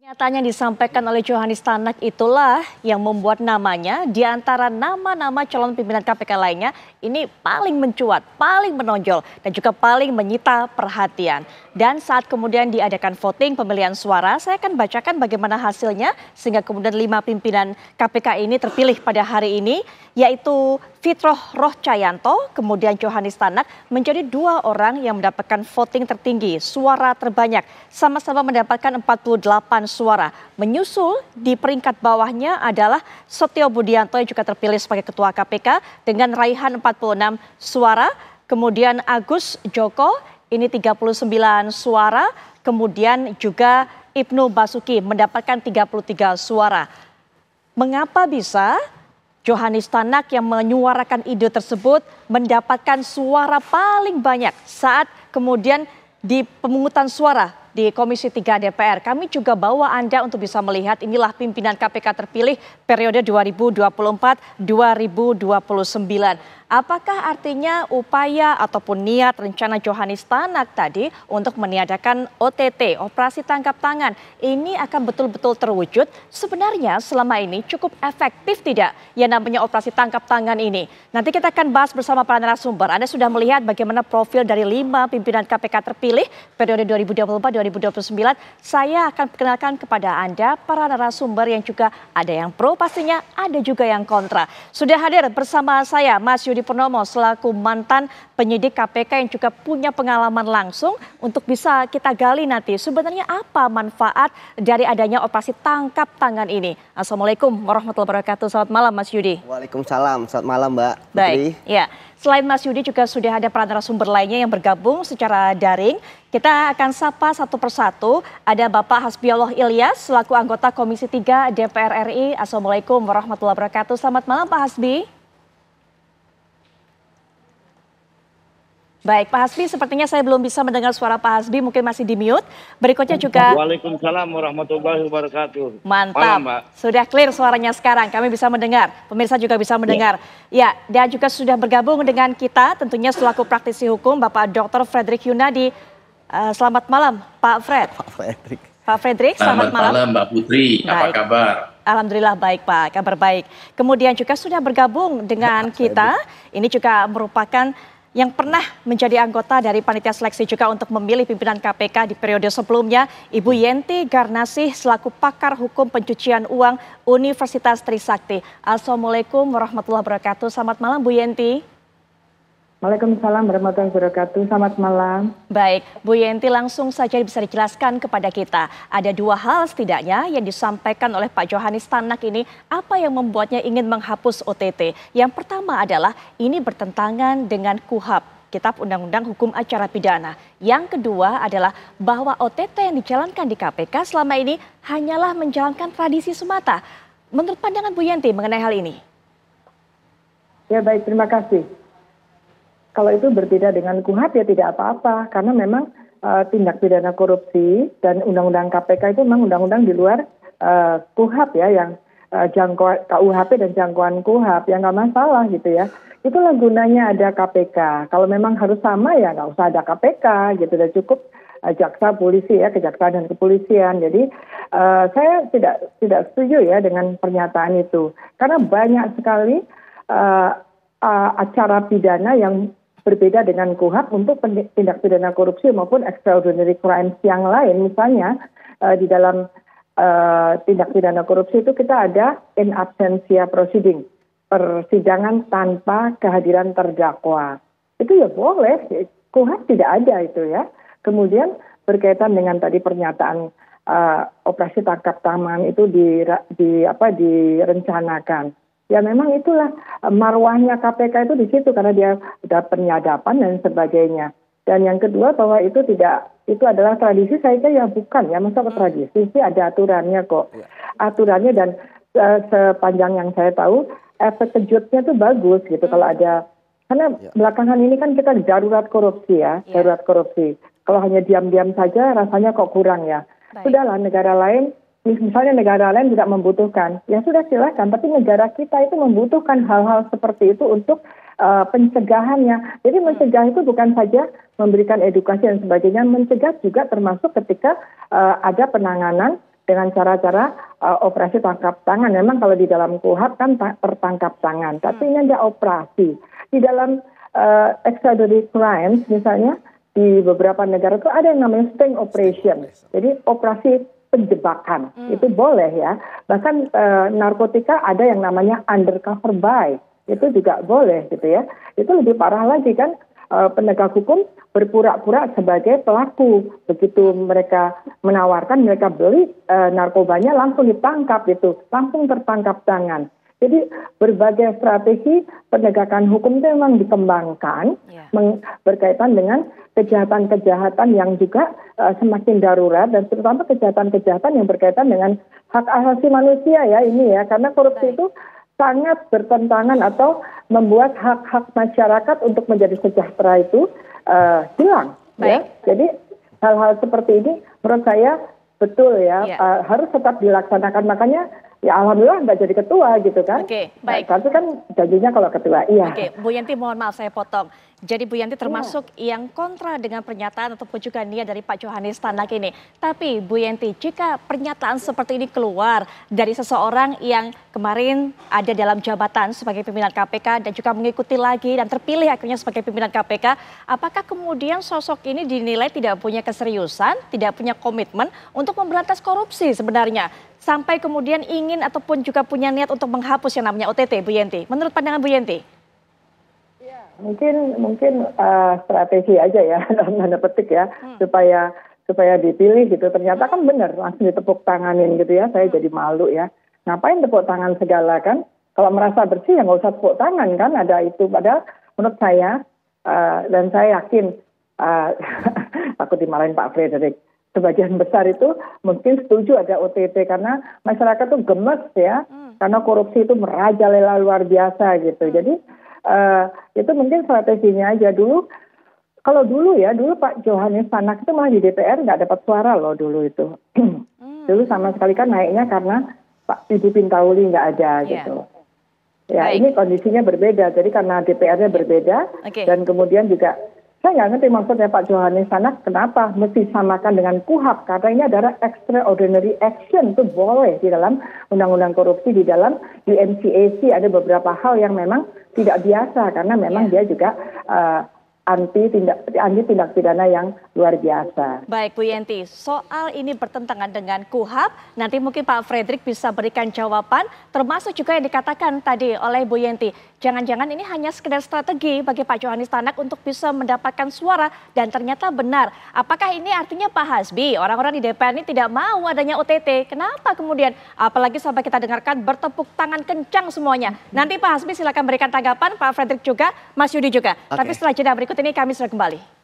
Pernyataan yang disampaikan oleh Johanis Tanak itulah yang membuat namanya di antara nama-nama calon pimpinan KPK lainnya ini paling mencuat, paling menonjol dan juga paling menyita perhatian. Dan saat kemudian diadakan voting pemilihan suara, saya akan bacakan bagaimana hasilnya sehingga kemudian 5 pimpinan KPK ini terpilih pada hari ini, yaitu Fitroh Rohcayanto, kemudian Johanis Tanak menjadi 2 orang yang mendapatkan voting tertinggi, suara terbanyak, sama-sama mendapatkan 48 suara. Menyusul di peringkat bawahnya adalah Setio Budianto yang juga terpilih sebagai Ketua KPK dengan raihan 46 suara. Kemudian Agus Joko ini 39 suara. Kemudian juga Ibnu Basuki mendapatkan 33 suara. Mengapa bisa Johanis Tanak yang menyuarakan ide tersebut mendapatkan suara paling banyak saat kemudian di pemungutan suara di Komisi 3 DPR. Kami juga bawa Anda untuk bisa melihat inilah pimpinan KPK terpilih periode 2024-2029. Apakah artinya upaya ataupun niat rencana Johanis Tanak tadi untuk meniadakan OTT, operasi tangkap tangan, ini akan betul-betul terwujud? Sebenarnya selama ini cukup efektif tidak yang namanya operasi tangkap tangan ini? Nanti kita akan bahas bersama para narasumber. Anda sudah melihat bagaimana profil dari 5 pimpinan KPK terpilih periode 2024-2029. Saya akan perkenalkan kepada Anda para narasumber yang juga ada yang pro pastinya, ada juga yang kontra. Sudah hadir bersama saya Mas Yudi Purnomo selaku mantan penyidik KPK yang juga punya pengalaman langsung untuk bisa kita gali nanti sebenarnya apa manfaat dari adanya operasi tangkap tangan ini. Assalamualaikum warahmatullahi wabarakatuh. Selamat malam Mas Yudi. Waalaikumsalam. Selamat malam Mbak Putri. Baik, ya. Selain Mas Yudi juga sudah ada para narasumber lainnya yang bergabung secara daring. Kita akan sapa satu persatu. Ada Bapak Hasbiollah Ilyas selaku anggota Komisi 3 DPR RI. Assalamualaikum warahmatullahi wabarakatuh. Selamat malam Pak Hasbi. Baik, Pak Hasbi, sepertinya saya belum bisa mendengar suara Pak Hasbi, mungkin masih di mute. Berikutnya juga... Waalaikumsalam warahmatullahi wabarakatuh. Mantap, malam, Mbak. Sudah clear suaranya sekarang, kami bisa mendengar, pemirsa juga bisa mendengar. Ya, dan juga sudah bergabung dengan kita, tentunya selaku praktisi hukum, Bapak Dr. Fredrik Yunadi. Selamat malam, Pak Fred. Pak Fredrik, selamat malam. Mbak Putri, apa kabar? Alhamdulillah baik Pak, kabar baik. Kemudian juga sudah bergabung dengan kita, ini juga merupakan yang pernah menjadi anggota dari panitia seleksi juga untuk memilih pimpinan KPK di periode sebelumnya, Ibu Yenti Garnasih selaku pakar hukum pencucian uang Universitas Trisakti. Assalamualaikum warahmatullahi wabarakatuh. Selamat malam Bu Yenti. Waalaikumsalam warahmatullahi wabarakatuh. Selamat malam. Baik, Bu Yenti langsung saja bisa dijelaskan kepada kita. Ada 2 hal setidaknya yang disampaikan oleh Pak Johanis Tanak ini. Apa yang membuatnya ingin menghapus OTT? Yang pertama adalah ini bertentangan dengan KUHP, Kitab Undang-Undang Hukum Acara Pidana. Yang kedua adalah bahwa OTT yang dijalankan di KPK selama ini hanyalah menjalankan tradisi semata. Menurut pandangan Bu Yenti mengenai hal ini? Ya baik, terima kasih. Kalau itu berbeda dengan KUHP ya tidak apa-apa, karena memang tindak pidana korupsi dan undang-undang KPK itu memang undang-undang di luar KUHP ya, yang jangkauan KUHP dan jangkauan KUHP yang nggak masalah gitu ya. Itulah gunanya ada KPK. Kalau memang harus sama ya nggak usah ada KPK gitu, dan cukup jaksa, polisi ya, kejaksaan dan kepolisian. Jadi saya tidak setuju ya dengan pernyataan itu, karena banyak sekali acara pidana yang berbeda dengan KUHP untuk tindak pidana korupsi maupun extraordinary crimes yang lain. Misalnya di dalam tindak pidana korupsi itu kita ada in absentia proceeding, persidangan tanpa kehadiran terdakwa. Itu ya boleh, KUHP tidak ada itu ya. Kemudian berkaitan dengan tadi pernyataan operasi tangkap tangan itu direncanakan. Ya memang itulah marwahnya KPK itu di situ, karena dia ada penyadapan dan sebagainya. Dan yang kedua bahwa itu adalah tradisi, saya kira ya bukan ya, masa tradisi sih, ada aturannya kok. Aturannya, dan sepanjang yang saya tahu efek kejutnya itu bagus gitu kalau ada, karena belakangan ini kan kita darurat korupsi ya, darurat korupsi. Kalau hanya diam-diam saja rasanya kok kurang ya. Sudahlah, negara lain, misalnya negara lain tidak membutuhkan, ya sudah silakan. Tapi negara kita itu membutuhkan hal-hal seperti itu untuk pencegahannya. Jadi mencegah itu bukan saja memberikan edukasi dan sebagainya, mencegah juga termasuk ketika ada penanganan dengan cara-cara operasi tangkap tangan. Memang kalau di dalam KUHP kan tertangkap tangan, tapi ini ada operasi. Di dalam extraordinary crimes misalnya di beberapa negara itu ada yang namanya sting operation. Jadi operasi penjebakan itu boleh ya. Bahkan narkotika ada yang namanya undercover buy. Itu juga boleh gitu ya. Itu lebih parah lagi kan, penegak hukum berpura-pura sebagai pelaku. Begitu mereka menawarkan, mereka beli narkobanya langsung ditangkap gitu, langsung tertangkap tangan. Jadi berbagai strategi penegakan hukum itu memang dikembangkan berkaitan dengan kejahatan-kejahatan yang juga semakin darurat, dan terutama kejahatan-kejahatan yang berkaitan dengan hak asasi manusia ya ini ya, karena korupsi itu sangat bertentangan atau membuat hak-hak masyarakat untuk menjadi sejahtera itu hilang. Ya. Jadi hal-hal seperti ini menurut saya betul ya, harus tetap dilaksanakan. Makanya ya alhamdulillah nggak jadi ketua gitu kan. Oke, baik. Tapi kan janjinya kalau ketua, iya. Oke, Bu Yanti mohon maaf saya potong. Jadi Bu Yanti termasuk yang kontra dengan pernyataan ataupun juga niat dari Pak Johanis Tanak ini. Tapi Bu Yanti, jika pernyataan seperti ini keluar dari seseorang yang kemarin ada dalam jabatan sebagai pimpinan KPK dan juga mengikuti lagi dan terpilih akhirnya sebagai pimpinan KPK, apakah kemudian sosok ini dinilai tidak punya keseriusan, tidak punya komitmen untuk memberantas korupsi sebenarnya? Sampai kemudian ingin ataupun juga punya niat untuk menghapus yang namanya OTT, Bu Yanti. Menurut pandangan Bu Yanti? Mungkin strategi aja ya dalam tanda petik ya, supaya dipilih gitu. Ternyata kan benar langsung ditepuk tanganin gitu ya. Saya jadi malu ya. Ngapain tepuk tangan segala kan? Kalau merasa bersih ya nggak usah tepuk tangan kan, ada itu. Padahal menurut saya dan saya yakin takut dimarahin Pak Frederick, sebagian besar itu mungkin setuju ada OTT karena masyarakat tuh gemes ya, karena korupsi itu merajalela luar biasa gitu. Jadi itu mungkin strateginya aja dulu. Kalau dulu Pak Johanis Tanak itu malah di DPR nggak dapat suara loh dulu itu. Dulu sama sekali kan naiknya karena Pak Ibu Pintauli nggak ada gitu. Ya ini kondisinya berbeda. Jadi karena DPR-nya berbeda dan kemudian juga saya nggak ngerti maksudnya Pak Johanis Tanak kenapa mesti samakan dengan KUHP, karena ini adalah extraordinary action, itu boleh di dalam undang-undang korupsi, di dalam UNCAC ada beberapa hal yang memang tidak biasa karena memang dia juga anti tindak pidana yang luar biasa. Baik Bu Yanti, soal ini bertentangan dengan KUHP, nanti mungkin Pak Frederick bisa berikan jawaban, termasuk juga yang dikatakan tadi oleh Bu Yanti. Jangan-jangan ini hanya sekedar strategi bagi Pak Johanis Tanak untuk bisa mendapatkan suara dan ternyata benar. Apakah ini artinya Pak Hasbi, orang-orang di DPR ini tidak mau adanya OTT? Kenapa kemudian? Apalagi sampai kita dengarkan bertepuk tangan kencang semuanya. Nanti Pak Hasbi silakan berikan tanggapan, Pak Frederick juga, Mas Yudi juga. Tapi setelah jeda berikut ini kami sudah kembali.